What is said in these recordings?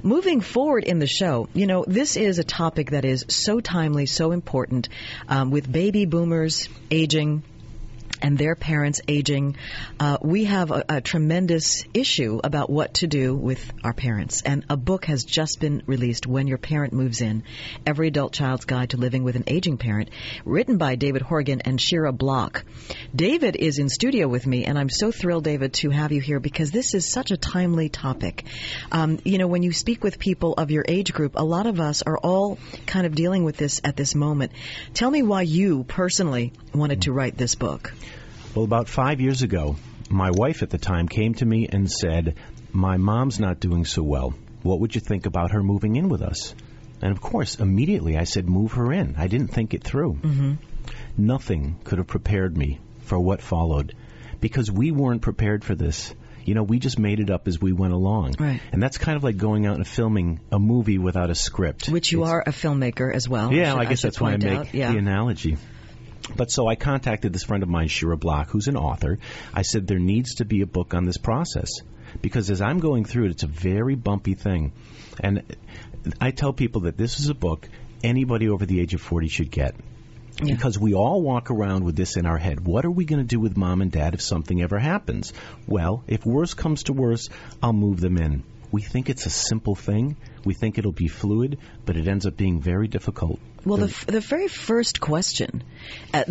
Moving forward in the show, this is a topic that is so timely, so important, with baby boomers aging and their parents aging. We have a tremendous issue about what to do with our parents. And a book has just been released, When Your Parent Moves In, Every Adult Child's Guide to Living with an Aging Parent, written by David Horgan and Shira Block. David is in studio with me, and I'm so thrilled, David, to have you here because this is such a timely topic. When you speak with people of your age group, a lot of us are all kind of dealing with this at this moment. Tell me why you personally wanted to write this book. Well, about 5 years ago, my wife at the time came to me and said, my mom's not doing so well. What would you think about her moving in with us? And of course, immediately I said, move her in. I didn't think it through. Mm-hmm. Nothing could have prepared me for what followed because we weren't prepared for this. We just made it up as we went along. Right. And that's kind of like going out and filming a movie without a script. Which you are a filmmaker as well. Yeah, I guess that's why I make the analogy. But so I contacted this friend of mine, Shira Block, who's an author. I said, there needs to be a book on this process. Because as I'm going through it, it's a very bumpy thing. And I tell people that this is a book anybody over the age of 40 should get. Yeah. Because we all walk around with this in our head. What are we going to do with mom and dad if something ever happens? Well, if worse comes to worse, I'll move them in. We think it's a simple thing. We think it'll be fluid, but it ends up being very difficult. Well, the very first question,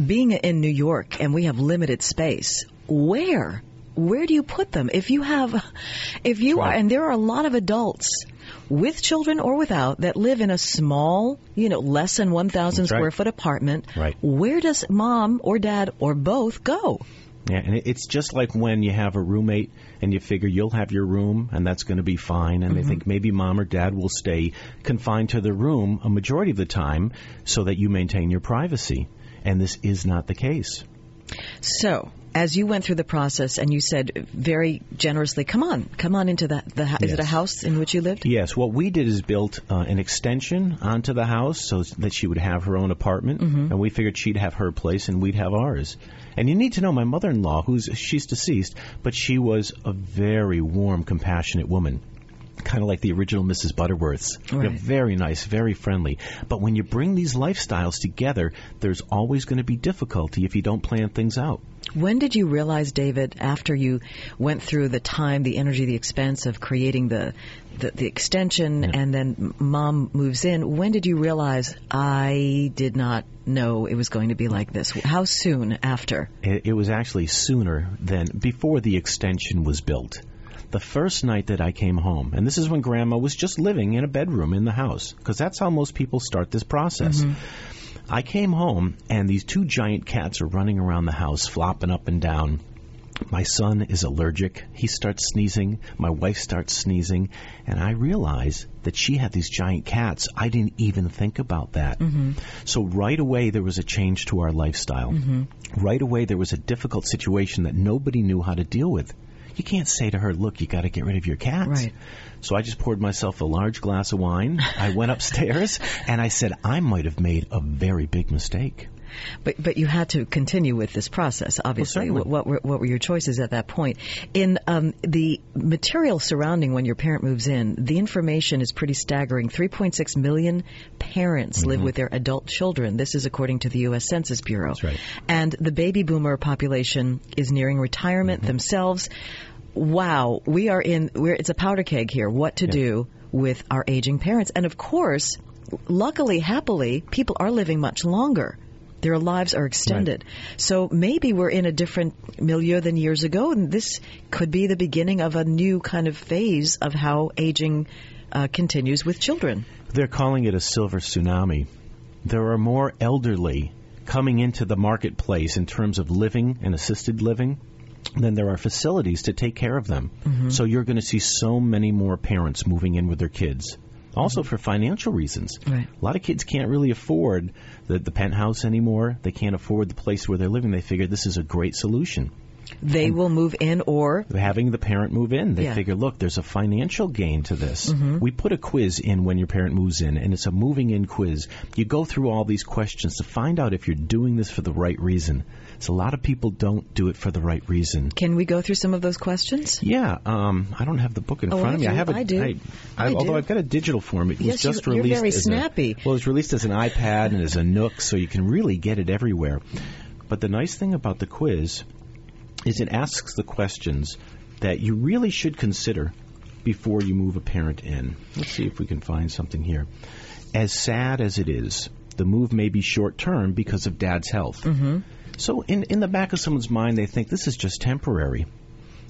being in New York and we have limited space, where do you put them? And there are a lot of adults with children or without that live in a small, less than 1,000 square foot apartment. Right. Where does mom or dad or both go? Yeah, and it's just like when you have a roommate and you figure you'll have your room and that's going to be fine, and they think maybe mom or dad will stay confined to the room a majority of the time so that you maintain your privacy. And this is not the case. So, as you went through the process and you said very generously, come on into is it a house in which you lived? Yes. What we did is built an extension onto the house so that she would have her own apartment, and we figured she'd have her place and we'd have ours. And you need to know, my mother-in-law, she's deceased, but she was a very warm, compassionate woman. Kind of like the original Mrs. Butterworth's. Right. Very nice, very friendly. But when you bring these lifestyles together, there's always going to be difficulty if you don't plan things out. When did you realize, David, after you went through the time, the energy, the expense of creating the extension, and then mom moves in, when did you realize, I did not know it was going to be like this? How soon after? It was actually sooner than before the extension was built. The first night that I came home, and this is when Grandma was just living in a bedroom in the house, because that's how most people start this process. I came home, and these two giant cats are running around the house, flopping up and down. My son is allergic. He starts sneezing. My wife starts sneezing. And I realize that she had these giant cats. I didn't even think about that. So right away, there was a change to our lifestyle. Right away, there was a difficult situation that nobody knew how to deal with. You can't say to her, look, you got to get rid of your cats. Right. So I just poured myself a large glass of wine. I went upstairs, and I said, I might have made a very big mistake. But you had to continue with this process, obviously. Well, what were your choices at that point? In the material surrounding when your parent moves in, the information is pretty staggering. 3.6 million parents live with their adult children. This is according to the U.S. Census Bureau. That's right. And the baby boomer population is nearing retirement themselves. Wow, it's a powder keg here, what to do with our aging parents. And of course, luckily, happily, people are living much longer. Their lives are extended. Right. So maybe we're in a different milieu than years ago, and this could be the beginning of a new kind of phase of how aging continues with children. They're calling it a silver tsunami. There are more elderly coming into the marketplace in terms of living and assisted living than there are facilities to take care of them. So you're going to see so many more parents moving in with their kids. Also for financial reasons. Right. A lot of kids can't really afford the penthouse anymore. They can't afford the place where they're living. They figure this is a great solution. They will move in, or having the parent move in. They figure, look, there's a financial gain to this. We put a quiz in when your parent moves in, and it's a moving in quiz. You go through all these questions to find out if you're doing this for the right reason. So a lot of people don't do it for the right reason. Can we go through some of those questions? Yeah. I don't have the book in front of me. I do. Although I've got a digital form. It was just released. You're very snappy. Well, it was released as an iPad and as a Nook, so you can really get it everywhere. But the nice thing about the quiz is it asks the questions that you really should consider before you move a parent in. Let's see if we can find something here. As sad as it is, the move may be short-term because of Dad's health. So in the back of someone's mind, they think this is just temporary.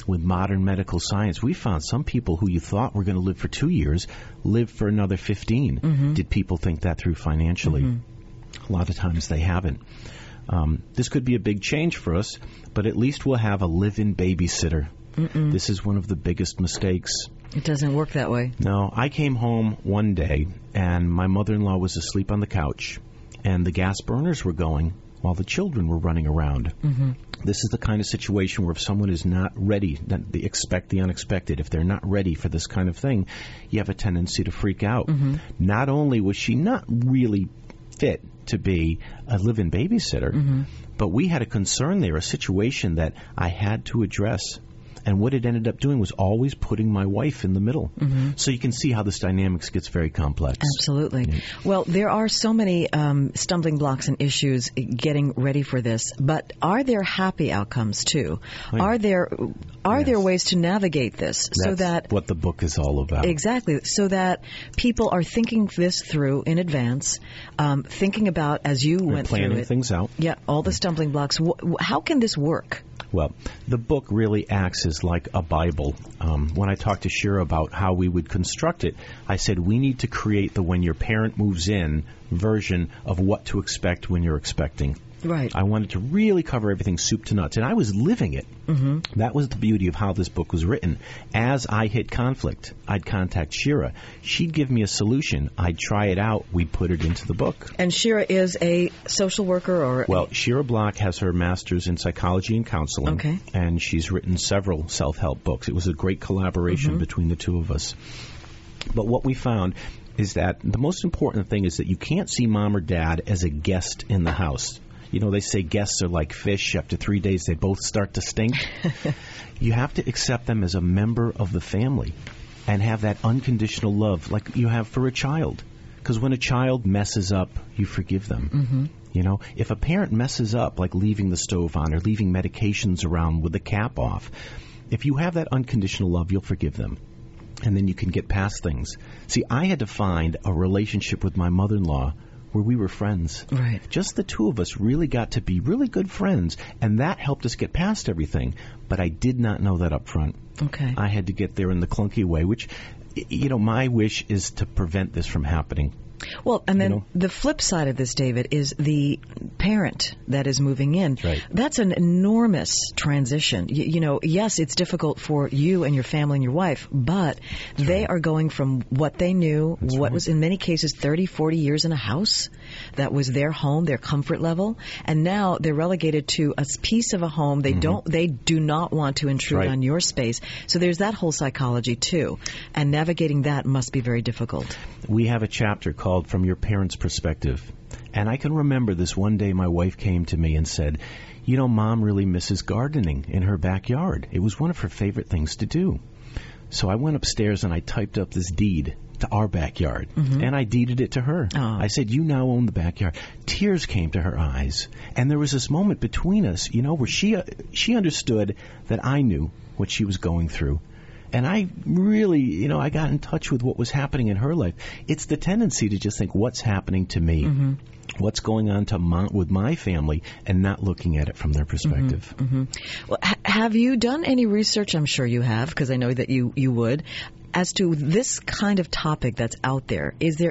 With modern medical science, we found some people who you thought were going to live for 2 years live for another 15. Did people think that through financially? A lot of times they haven't. This could be a big change for us, but at least we'll have a live-in babysitter. This is one of the biggest mistakes. It doesn't work that way. No, I came home one day, and my mother-in-law was asleep on the couch, and the gas burners were going while the children were running around. This is the kind of situation where if someone is not ready, they expect the unexpected. If they're not ready for this kind of thing, you have a tendency to freak out. Not only was she not really fit to be a live-in babysitter, but we had a concern there, a situation that I had to address. And what it ended up doing was always putting my wife in the middle. So you can see how this dynamics gets very complex. Absolutely. Yeah. Well, there are so many stumbling blocks and issues getting ready for this, but are there happy outcomes too? Oh, yeah. Are there ways to navigate this so that what the book is all about? Exactly. So that people are thinking this through in advance, thinking about as you went through it, planning things out. Yeah, all the stumbling blocks. How can this work? Well, the book really acts as like a Bible. When I talked to Shira about how we would construct it, I said we need to create the when your parent moves in version of what to expect when you're expecting. Right. I wanted to really cover everything soup to nuts, and I was living it. That was the beauty of how this book was written. As I hit conflict, I'd contact Shira. She'd give me a solution. I'd try it out. We'd put it into the book. And Shira is a social worker, or? Well, Shira Block has her master's in psychology and counseling. Okay. And she's written several self-help books. It was a great collaboration between the two of us. But what we found is that the most important thing is that you can't see mom or dad as a guest in the house. You know, they say guests are like fish. After 3 days, they both start to stink. You have to accept them as a member of the family and have that unconditional love like you have for a child. Because when a child messes up, you forgive them. You know, if a parent messes up, like leaving the stove on or leaving medications around with the cap off, if you have that unconditional love, you'll forgive them. And then you can get past things. See, I had to find a relationship with my mother-in-law where we were friends. Right. Just the two of us really got to be really good friends, and that helped us get past everything. But I did not know that up front. Okay. I had to get there in the clunky way, which, you know, my wish is to prevent this from happening. Well, and then the flip side of this, David, is the parent that is moving in. Right. That's an enormous transition. You know, yes, it's difficult for you and your family and your wife, but they are going from what they knew, was in many cases 30, 40 years in a house that was their home, their comfort level, and now they're relegated to a piece of a home they do not want to intrude on your space. So there's that whole psychology too, and navigating that must be very difficult. We have a chapter called From Your Parents' Perspective. And I can remember this one day my wife came to me and said, you know, Mom really misses gardening in her backyard. It was one of her favorite things to do. So I went upstairs and I typed up this deed to our backyard. And I deeded it to her. I said, you now own the backyard. Tears came to her eyes. And there was this moment between us, you know, where she understood that I knew what she was going through. And I really, you know, I got in touch with what was happening in her life. It's the tendency to just think, what's happening to me? What's going on with my family, and not looking at it from their perspective. Well, have you done any research? I'm sure you have, because I know that you would. As to this kind of topic that's out there, is there